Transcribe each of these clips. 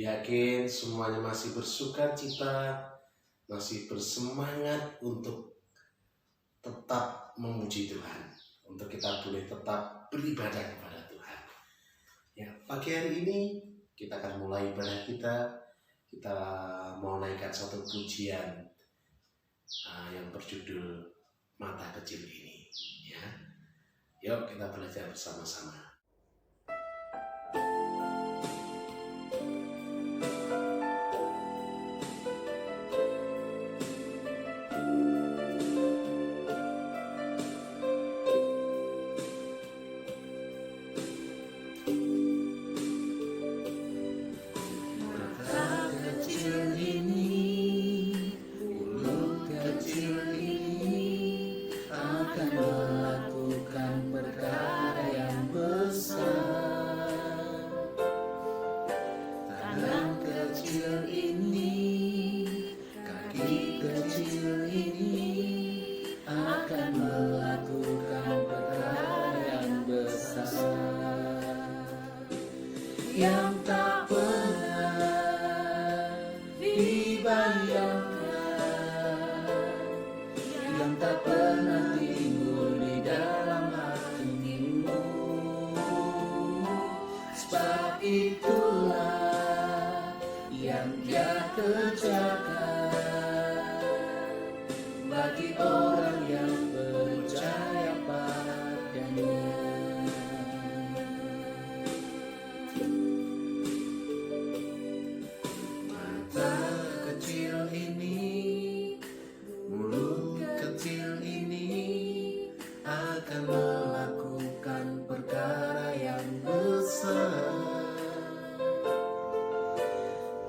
Yakin semuanya masih bersuka cita, masih bersemangat untuk tetap memuji Tuhan, untuk kita boleh tetap beribadah kepada Tuhan. Ya, pagi hari ini kita akan mulai ibadah kita. Kita mau naikkan satu pujian yang berjudul Mata Kecil Ini. Ya, yuk kita belajar bersama-sama. Yang tak pernah dibayangkan, yang tak pernah timbul di dalam hatimu. Sebab itulah yang Dia kerjakan bagi orang yang percaya padanya. Melakukan perkara yang besar.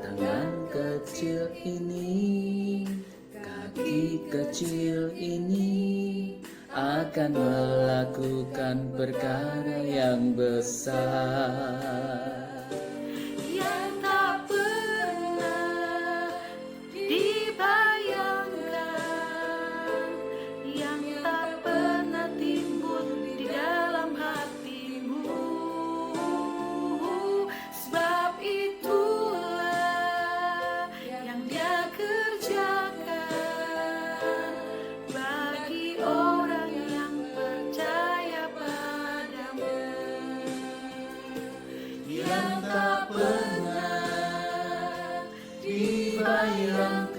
Tangan kecil ini, kaki kecil ini akan melakukan perkara yang besar. Yang tak pernah dibayangkan, yang tak pernah timbul di dalam hatimu. Sebab itulah yang Dia kerjakan bagi orang yang percaya padanya. Yang tak pernah dibayangkan,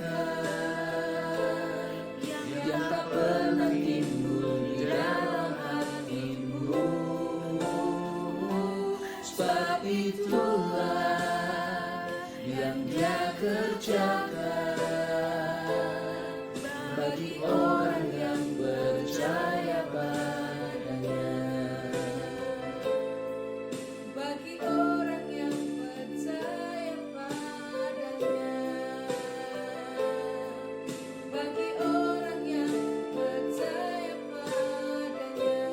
yang tak pernah timbul di dalam hatimu. Sebab itulah yang Dia kerjakan bagi orang yang percaya padanya. Bagi orang yang percaya padanya. Bagi orang yang percaya padanya.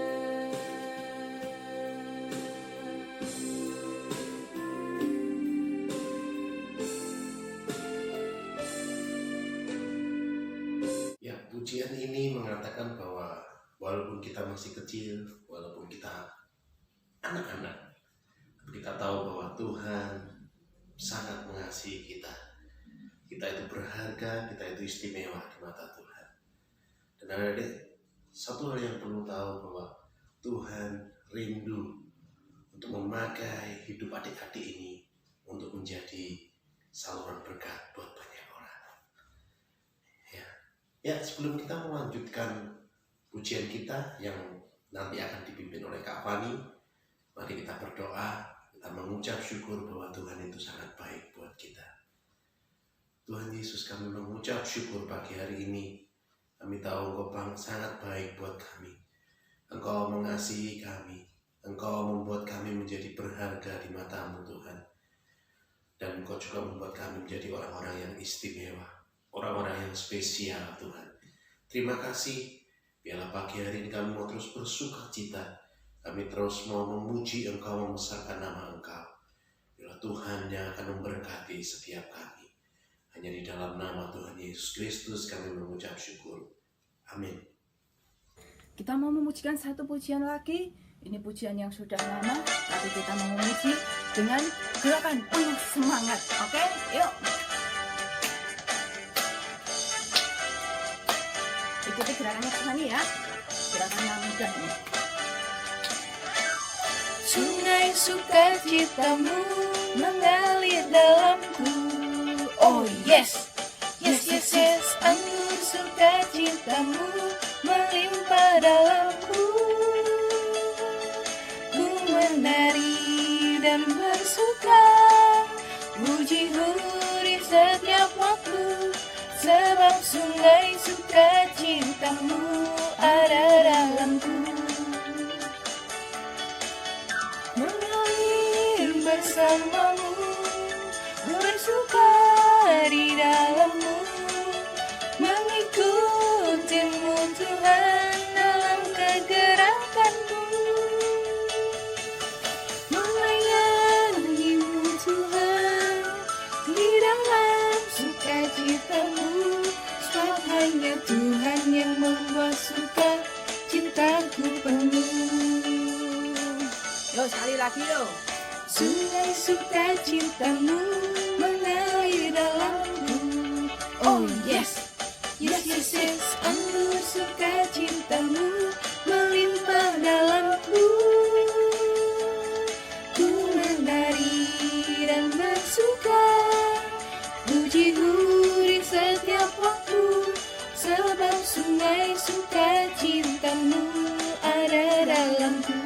Ya, pujian ini mengatakan bahwa walaupun kita masih kecil, walaupun kita anak-anak, kita tahu bahwa Tuhan sangat mengasihi kita. Kita itu berharga, kita itu istimewa di mata Tuhan. Dan adik-adik, satu hal yang perlu tahu bahwa Tuhan rindu untuk memakai hidup adik-adik ini untuk menjadi saluran berkat buat banyak orang. Ya, sebelum kita melanjutkan pujian kita yang nanti akan dipimpin oleh Kak Fani, mari kita berdoa, kita mengucap syukur bahwa Tuhan itu sangat baik buat kita. Tuhan Yesus, kami mengucap syukur pagi hari ini. Kami tahu Engkau sangat baik buat kami. Engkau mengasihi kami. Engkau membuat kami menjadi berharga di mata-Mu Tuhan. Dan Engkau juga membuat kami menjadi orang-orang yang istimewa, orang-orang yang spesial Tuhan. Terima kasih. Biarlah pagi hari ini kami mau terus bersuka cita. Kami terus mau memuji Engkau, membesarkan nama Engkau. Biarlah Tuhan yang akan memberkati setiap kami. Hanya di dalam nama Tuhan Yesus Kristus kami mengucap syukur. Amin. Kita mau memujikan satu pujian lagi. Ini pujian yang sudah lama, tapi kita mau memuji dengan Gerakan penuh semangat, oke? Yuk. Ikuti gerakannya Kak Fani ya. Gerakan yang mudah ini. Sungai sukacitamu mengalir dalamku. Oh yes, yes yes yes. Anggur sukacitamu melimpah dalamku. Ku menari dan bersuka, muji-huri setiap waktu, sebab sungai sukacitamu ada dalamku. Mengalir bersamamu, bersuka di dalammu, mengikutimu Tuhan dalam kegerakanmu, melayanimu Tuhan di dalam sukacitamu, sebab hanya Tuhan yang membuat suka cintaku penuh. Yuk sekali lagi yuk. Sungai sukacitamu mengalir dalamku. Oh yes, yes yes yes. Anggur sukacitamu melimpah dalamku. Ku menari dan bersuka, muji-huri setiap waktu, sebab sungai sukacitamu ada dalamku.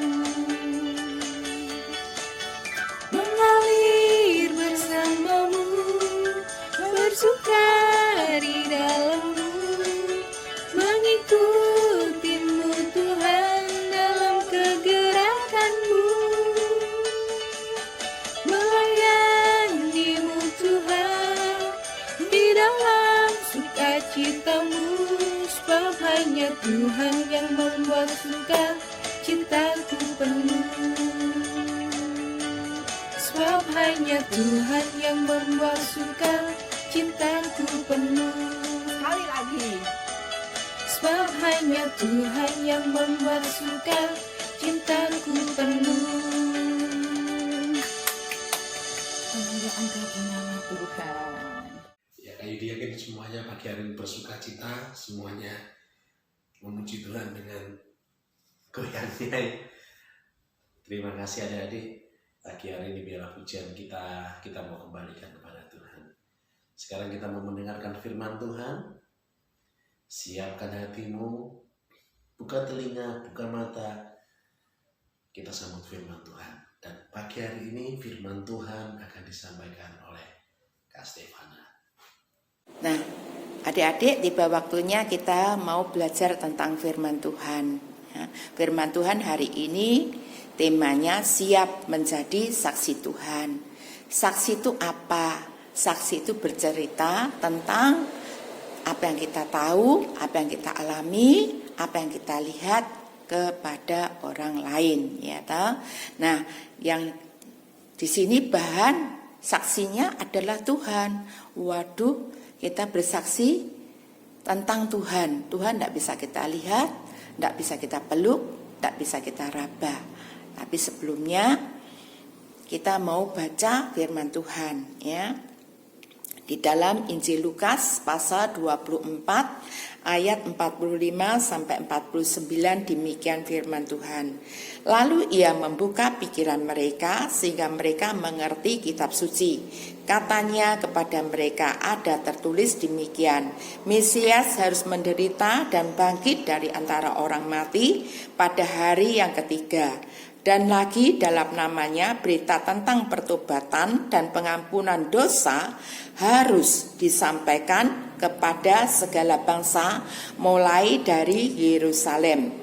Mengalir bersamamu, bersuka di dalammu, mengikutimu Tuhan dalam kegerakanmu, melayanimu Tuhan di dalam sukacitamu, sebab hanya Tuhan yang membuat suka cintaku penuh. Sebab hanya Tuhan yang membuat suka cintaku penuh. Sekali lagi. Sebab hanya Tuhan yang membuat suka cintaku penuh. Kemuliaan bagi nama Tuhan. Ya, kayak dia kan semuanya pagi hari ini bersuka cita, semuanya memuji Tuhan dengan goyangnya. Terima kasih adik-adik. Pagi hari ini biarlah pujian kita mau kembalikan kepada Tuhan. Sekarang kita mau mendengarkan firman Tuhan. Siapkan hatimu, buka telinga, buka mata. Kita sambut firman Tuhan. Dan pagi hari ini firman Tuhan akan disampaikan oleh Kak Stefana. Nah, adik-adik, tiba waktunya kita mau belajar tentang firman Tuhan. Ya, firman Tuhan hari ini temanya siap menjadi saksi Tuhan. Saksi itu apa? Saksi itu bercerita tentang apa yang kita tahu, apa yang kita alami, apa yang kita lihat kepada orang lain, ya toh. Nah, yang di sini bahan saksinya adalah Tuhan. Waduh, kita bersaksi tentang Tuhan. Tuhan tidak bisa kita lihat, tidak bisa kita peluk, tidak bisa kita raba. Tapi sebelumnya kita mau baca firman Tuhan, ya. Di dalam Injil Lukas pasal 24 ayat 45 sampai 49 demikian firman Tuhan. Lalu ia membuka pikiran mereka sehingga mereka mengerti kitab suci. Katanya kepada mereka, ada tertulis demikian, Mesias harus menderita dan bangkit dari antara orang mati pada hari yang ketiga. Dan lagi dalam namanya berita tentang pertobatan dan pengampunan dosa harus disampaikan kepada segala bangsa mulai dari Yerusalem.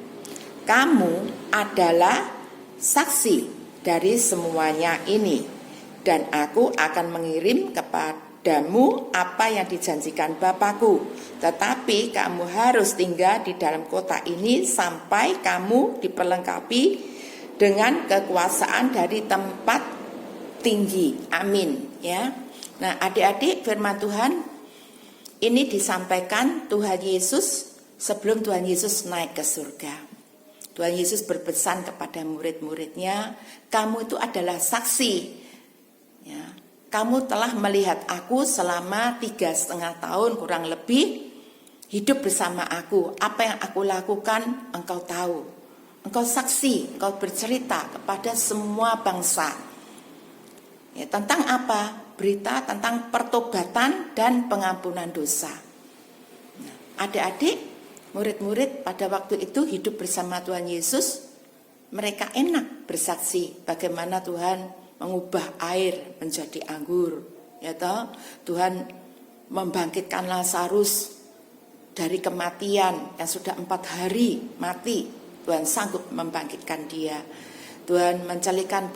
Kamu adalah saksi dari semuanya ini, dan aku akan mengirim kepadamu apa yang dijanjikan Bapakku. Tetapi kamu harus tinggal di dalam kota ini sampai kamu diperlengkapi dengan kekuasaan dari tempat tinggi. Amin, ya. Nah, adik-adik, firman Tuhan ini disampaikan Tuhan Yesus sebelum Tuhan Yesus naik ke surga. Tuhan Yesus berpesan kepada murid-muridnya, kamu itu adalah saksi, Ya, kamu telah melihat aku selama 3,5 tahun kurang lebih hidup bersama aku. Apa yang aku lakukan engkau tahu. Engkau saksi, engkau bercerita kepada semua bangsa. Ya, tentang apa? Berita tentang pertobatan dan pengampunan dosa. Nah, adik-adik, murid-murid pada waktu itu hidup bersama Tuhan Yesus. Mereka enak bersaksi bagaimana Tuhan mengubah air menjadi anggur. Ya toh, Tuhan membangkitkan Lazarus dari kematian yang sudah 4 hari mati. Tuhan sanggup membangkitkan dia. Tuhan mencelikan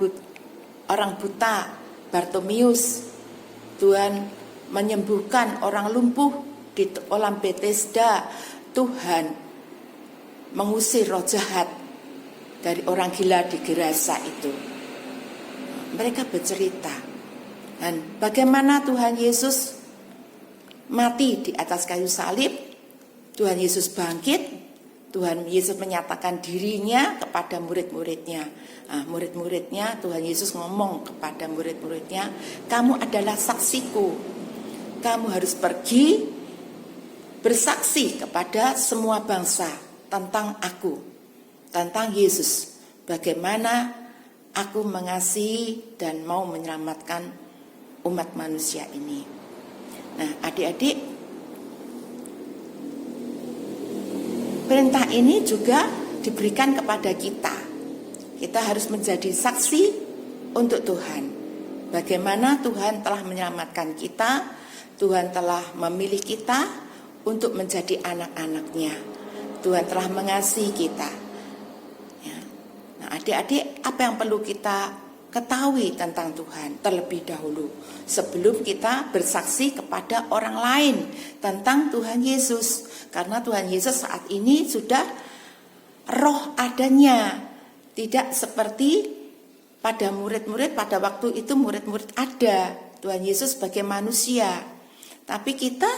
orang buta Bartomius. Tuhan menyembuhkan orang lumpuh di kolam Bethesda. Tuhan mengusir roh jahat dari orang gila di Gerasa itu. Mereka bercerita. Dan bagaimana Tuhan Yesus mati di atas kayu salib. Tuhan Yesus bangkit. Tuhan Yesus menyatakan dirinya kepada murid-muridnya. Nah, murid-muridnya, Tuhan Yesus ngomong kepada murid-muridnya, kamu adalah saksiku. Kamu harus pergi bersaksi kepada semua bangsa tentang aku, tentang Yesus. Bagaimana aku mengasihi dan mau menyelamatkan umat manusia ini. Nah, adik-adik, perintah ini juga diberikan kepada kita. Kita harus menjadi saksi untuk Tuhan. Bagaimana Tuhan telah menyelamatkan kita, Tuhan telah memilih kita untuk menjadi anak-anaknya. Tuhan telah mengasihi kita. Ya. Nah, adik-adik, apa yang perlu kita ketahui tentang Tuhan terlebih dahulu sebelum kita bersaksi kepada orang lain tentang Tuhan Yesus? Karena Tuhan Yesus saat ini sudah roh adanya. Tidak seperti pada murid-murid pada waktu itu murid-murid ada. Tuhan Yesus sebagai manusia. Tapi kita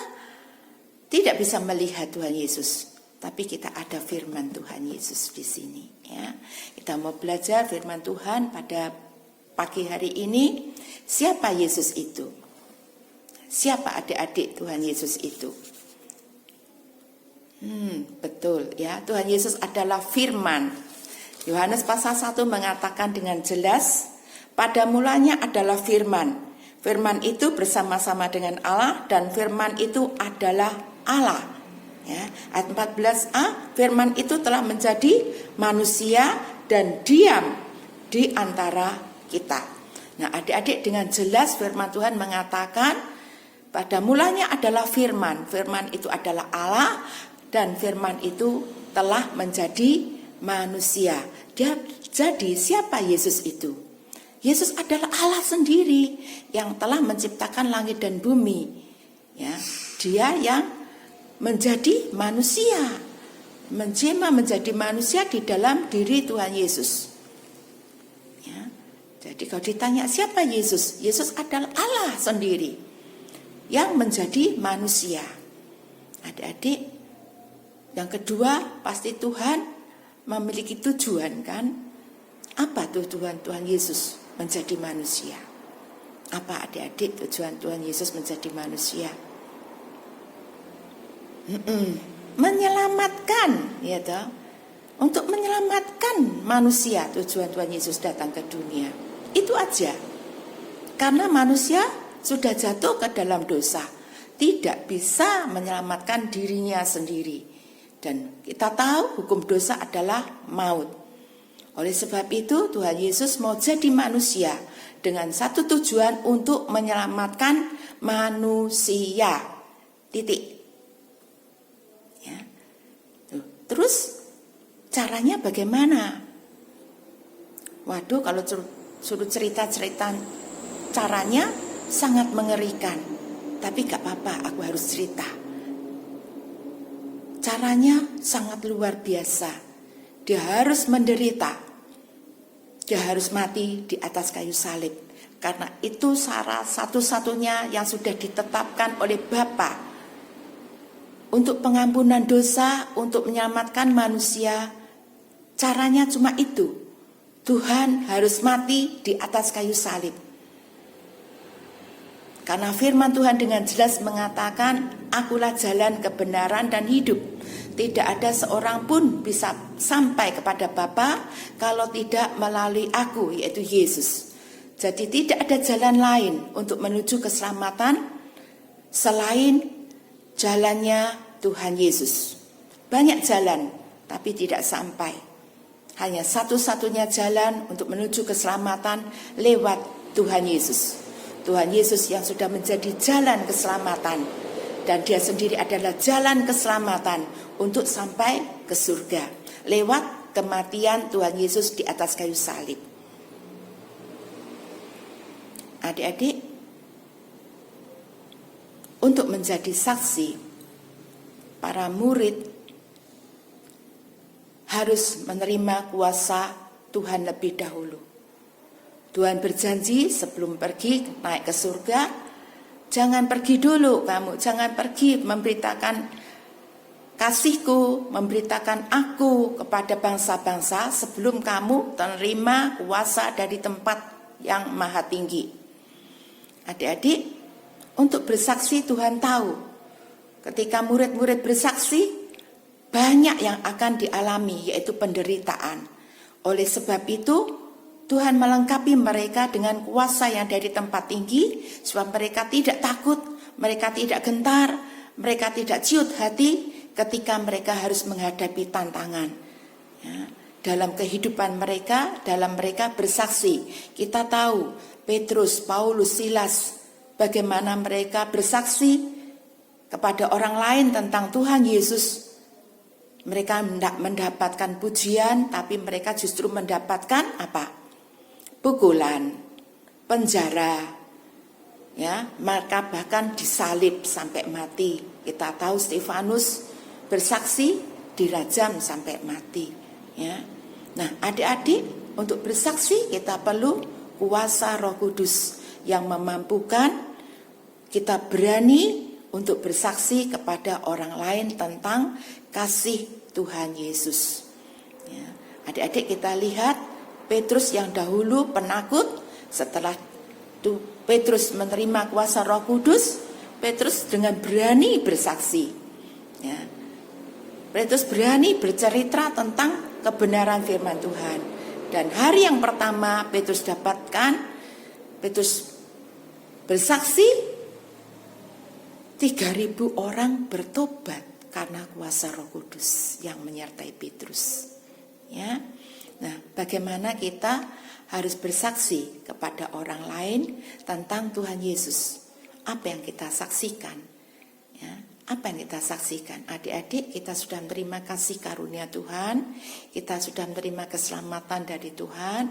tidak bisa melihat Tuhan Yesus. Tapi kita ada firman Tuhan Yesus di sini. Ya. Kita mau belajar firman Tuhan pada pagi hari ini. Siapa Yesus itu? Siapa adik-adik Tuhan Yesus itu? Betul ya, Tuhan Yesus adalah firman. Yohanes pasal 1 mengatakan dengan jelas, pada mulanya adalah firman. Firman itu bersama-sama dengan Allah dan firman itu adalah Allah. Ya, ayat 14a, firman itu telah menjadi manusia dan diam di antara kita. Nah, adik-adik, dengan jelas firman Tuhan mengatakan pada mulanya adalah firman. Firman itu adalah Allah dan firman itu telah menjadi manusia. Jadi siapa Yesus itu? Yesus adalah Allah sendiri yang telah menciptakan langit dan bumi. Ya, dia yang menjadi manusia, menjema menjadi manusia di dalam diri Tuhan Yesus. Ya, jadi kalau ditanya siapa Yesus? Yesus adalah Allah sendiri yang menjadi manusia. Adik-adik, yang kedua pasti Tuhan memiliki tujuan, kan? Apa tuh Tuhan Yesus menjadi manusia? Apa adik-adik tujuan Tuhan Yesus menjadi manusia? Menyelamatkan, ya toh. Untuk menyelamatkan manusia tujuan Tuhan Yesus datang ke dunia. Itu aja. Karena manusia sudah jatuh ke dalam dosa, tidak bisa menyelamatkan dirinya sendiri. Dan kita tahu hukum dosa adalah maut. Oleh sebab itu Tuhan Yesus mau jadi manusia dengan satu tujuan untuk menyelamatkan manusia. Titik. Ya. Terus caranya bagaimana? Waduh, kalau suruh cerita-cerita caranya sangat mengerikan. Tapi gak apa-apa, aku harus cerita. Caranya sangat luar biasa. Dia harus menderita. Dia harus mati di atas kayu salib. Karena itu syarat satu-satunya yang sudah ditetapkan oleh Bapa untuk pengampunan dosa, untuk menyelamatkan manusia. Caranya cuma itu. Tuhan harus mati di atas kayu salib. Karena firman Tuhan dengan jelas mengatakan, akulah jalan kebenaran dan hidup. Tidak ada seorang pun bisa sampai kepada Bapa kalau tidak melalui aku, yaitu Yesus. Jadi tidak ada jalan lain untuk menuju keselamatan selain jalannya Tuhan Yesus. Banyak jalan, tapi tidak sampai. Hanya satu-satunya jalan untuk menuju keselamatan lewat Tuhan Yesus. Tuhan Yesus yang sudah menjadi jalan keselamatan. Dan dia sendiri adalah jalan keselamatan untuk sampai ke surga. Lewat kematian Tuhan Yesus di atas kayu salib. Adik-adik, untuk menjadi saksi, para murid harus menerima kuasa Tuhan lebih dahulu. Tuhan berjanji sebelum pergi naik ke surga, jangan pergi dulu kamu, jangan pergi memberitakan kasihku, memberitakan aku kepada bangsa-bangsa sebelum kamu menerima kuasa dari tempat yang maha tinggi. Adik-adik, untuk bersaksi Tuhan tahu, ketika murid-murid bersaksi, banyak yang akan dialami, yaitu penderitaan. Oleh sebab itu, Tuhan melengkapi mereka dengan kuasa yang dari tempat tinggi, supaya mereka tidak takut, mereka tidak gentar, mereka tidak ciut hati ketika mereka harus menghadapi tantangan. Ya, dalam kehidupan mereka, dalam mereka bersaksi, kita tahu Petrus, Paulus, Silas, bagaimana mereka bersaksi kepada orang lain tentang Tuhan Yesus. Mereka tidak mendapatkan pujian, tapi mereka justru mendapatkan apa? Pukulan, penjara, ya, maka bahkan disalib sampai mati. Kita tahu Stefanus bersaksi dirajam sampai mati. Ya, nah adik-adik, untuk bersaksi kita perlu kuasa Roh Kudus yang memampukan kita berani untuk bersaksi kepada orang lain tentang kasih Tuhan Yesus. Ya. Adik-adik, kita lihat Petrus yang dahulu penakut, setelah itu Petrus menerima kuasa Roh Kudus, Petrus dengan berani bersaksi. Ya. Petrus berani bercerita tentang kebenaran firman Tuhan. Dan hari yang pertama Petrus dapatkan, Petrus bersaksi, 3.000 orang bertobat karena kuasa Roh Kudus yang menyertai Petrus. Ya. Nah, bagaimana kita harus bersaksi kepada orang lain tentang Tuhan Yesus? Apa yang kita saksikan? Ya, apa yang kita saksikan? Adik-adik, kita sudah menerima kasih karunia Tuhan, kita sudah menerima keselamatan dari Tuhan,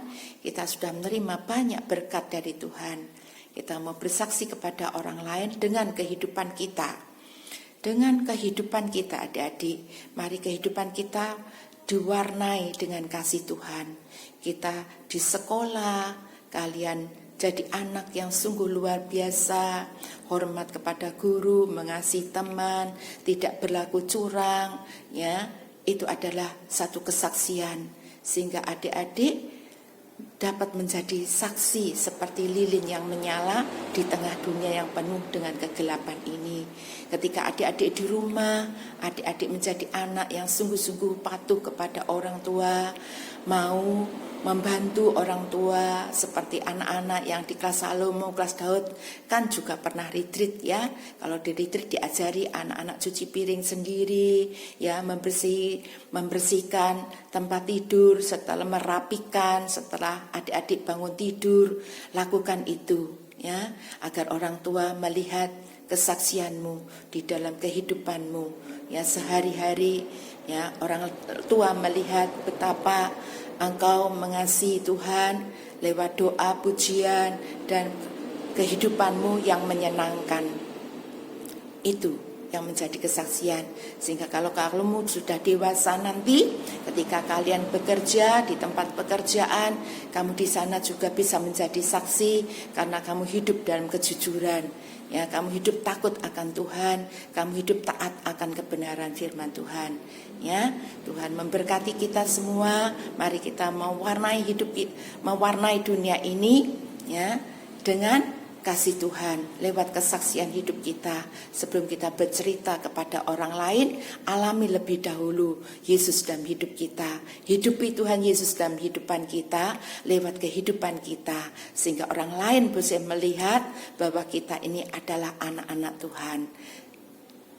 kita sudah menerima banyak berkat dari Tuhan. Kita mau bersaksi kepada orang lain dengan kehidupan kita. Dengan kehidupan kita, adik-adik, mari kehidupan kita diwarnai dengan kasih Tuhan. Kita di sekolah, kalian jadi anak yang sungguh luar biasa, hormat kepada guru, mengasihi teman, tidak berlaku curang, ya, itu adalah satu kesaksian. Sehingga adik-adik dapat menjadi saksi seperti lilin yang menyala di tengah dunia yang penuh dengan kegelapan ini. Ketika adik-adik di rumah, adik-adik menjadi anak yang sungguh-sungguh patuh kepada orang tua, mau membantu orang tua, seperti anak-anak yang di kelas Salomo, kelas Daud, kan juga pernah retreat ya. Kalau di retreat diajari anak-anak cuci piring sendiri, ya, membersihkan tempat tidur, setelah merapikan, setelah adik-adik bangun tidur, lakukan itu ya, agar orang tua melihat kesaksianmu di dalam kehidupanmu ya sehari-hari, ya, orang tua melihat betapa engkau mengasihi Tuhan lewat doa, pujian, dan kehidupanmu yang menyenangkan. Itu yang menjadi kesaksian. Sehingga kalau kamu sudah dewasa nanti, ketika kalian bekerja di tempat pekerjaan, kamu di sana juga bisa menjadi saksi karena kamu hidup dalam kejujuran. Ya, kamu hidup takut akan Tuhan, kamu hidup taat akan kebenaran firman Tuhan. Ya, Tuhan memberkati kita semua. Mari kita mewarnai hidup, mewarnai dunia ini, ya, dengan kasih Tuhan, lewat kesaksian hidup kita, sebelum kita bercerita kepada orang lain, alami lebih dahulu Yesus dalam hidup kita. Hidupi Tuhan Yesus dalam kehidupan kita, lewat kehidupan kita, sehingga orang lain bisa melihat bahwa kita ini adalah anak-anak Tuhan.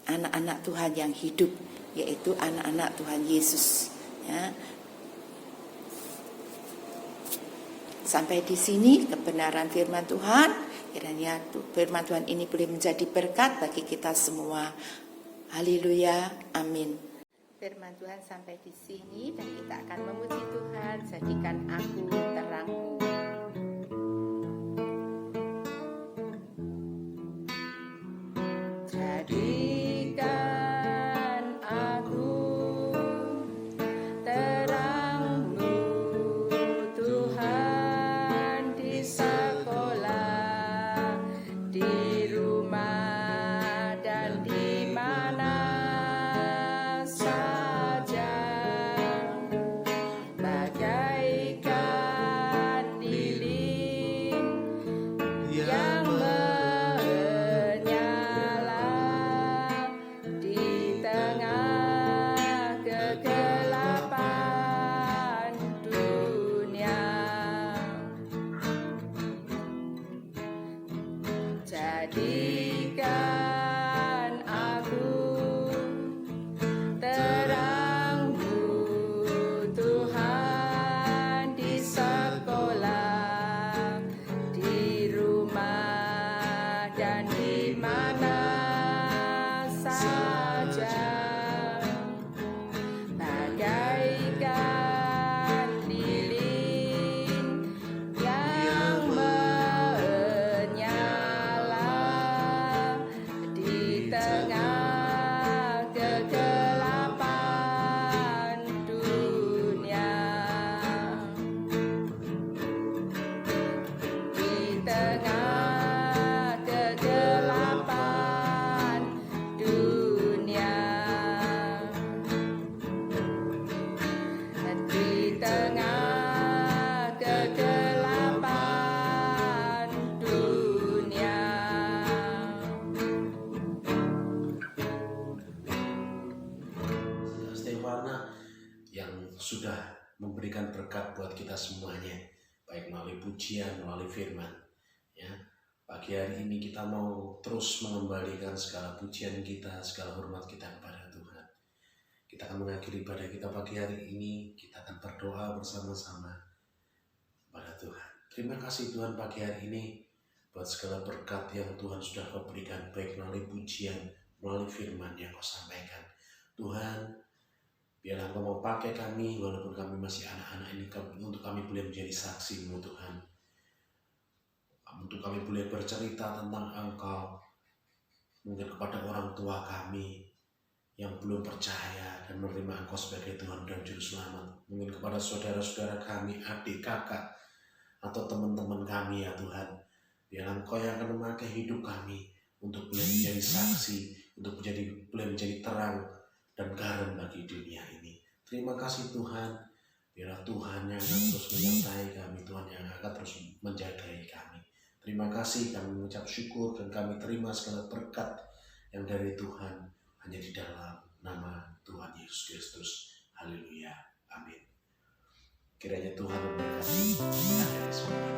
Anak-anak Tuhan yang hidup, yaitu anak-anak Tuhan Yesus. Ya. Sampai di sini kebenaran firman Tuhan. Kiranya firman Tuhan ini boleh menjadi berkat bagi kita semua. Haleluya, amin. Firman Tuhan sampai di sini dan kita akan memuji Tuhan. Jadikan aku terangmu. Jadikan aku terangmu, Tuhan, di sekolah, di rumah, dan di mana saja, bagaikan lilin yang menyala di tengah kegelapan dunia. Jadikan aku terangmu, Tuhan, di sekolah, di rumah, dan di mana saja, bagaikan lilin yang menyala di tengah kegelapan dunia. Di tengah kegelapan dunia. Di tengah kegelapan dunia. Stefana yang sudah memberikan berkat buat kita semuanya, baik melalui pujian, melalui firman. Ya, pagi hari ini kita mau terus mengembalikan segala pujian kita, segala hormat kita kepada Tuhan. Kita akan mengakhiri ibadah kita pagi hari ini, kita akan berdoa bersama-sama kepada Tuhan. Terima kasih Tuhan pagi hari ini buat segala berkat yang Tuhan sudah Kau berikan, baik melalui pujian, melalui firman yang Kau sampaikan. Tuhan, biarlah Kau mau pakai kami walaupun kami masih anak-anak ini, untuk kami boleh menjadi saksi-Mu Tuhan. Untuk kami boleh bercerita tentang Engkau, mungkin kepada orang tua kami yang belum percaya dan menerima Engkau sebagai Tuhan dan Juru Selamat. Mungkin kepada saudara-saudara kami, adik, kakak, atau teman-teman kami ya Tuhan. Biarlah Engkau yang akan memakai hidup kami untuk boleh menjadi saksi, untuk boleh menjadi terang dan garam bagi dunia ini. Terima kasih Tuhan. Biarlah Tuhan yang akan terus menyertai kami, Tuhan yang akan terus menjagai kami. Terima kasih, kami mengucap syukur dan kami terima segala berkat yang dari Tuhan hanya di dalam nama Tuhan Yesus Kristus. Haleluya. Amin. Kiranya Tuhan memberkati kita semua.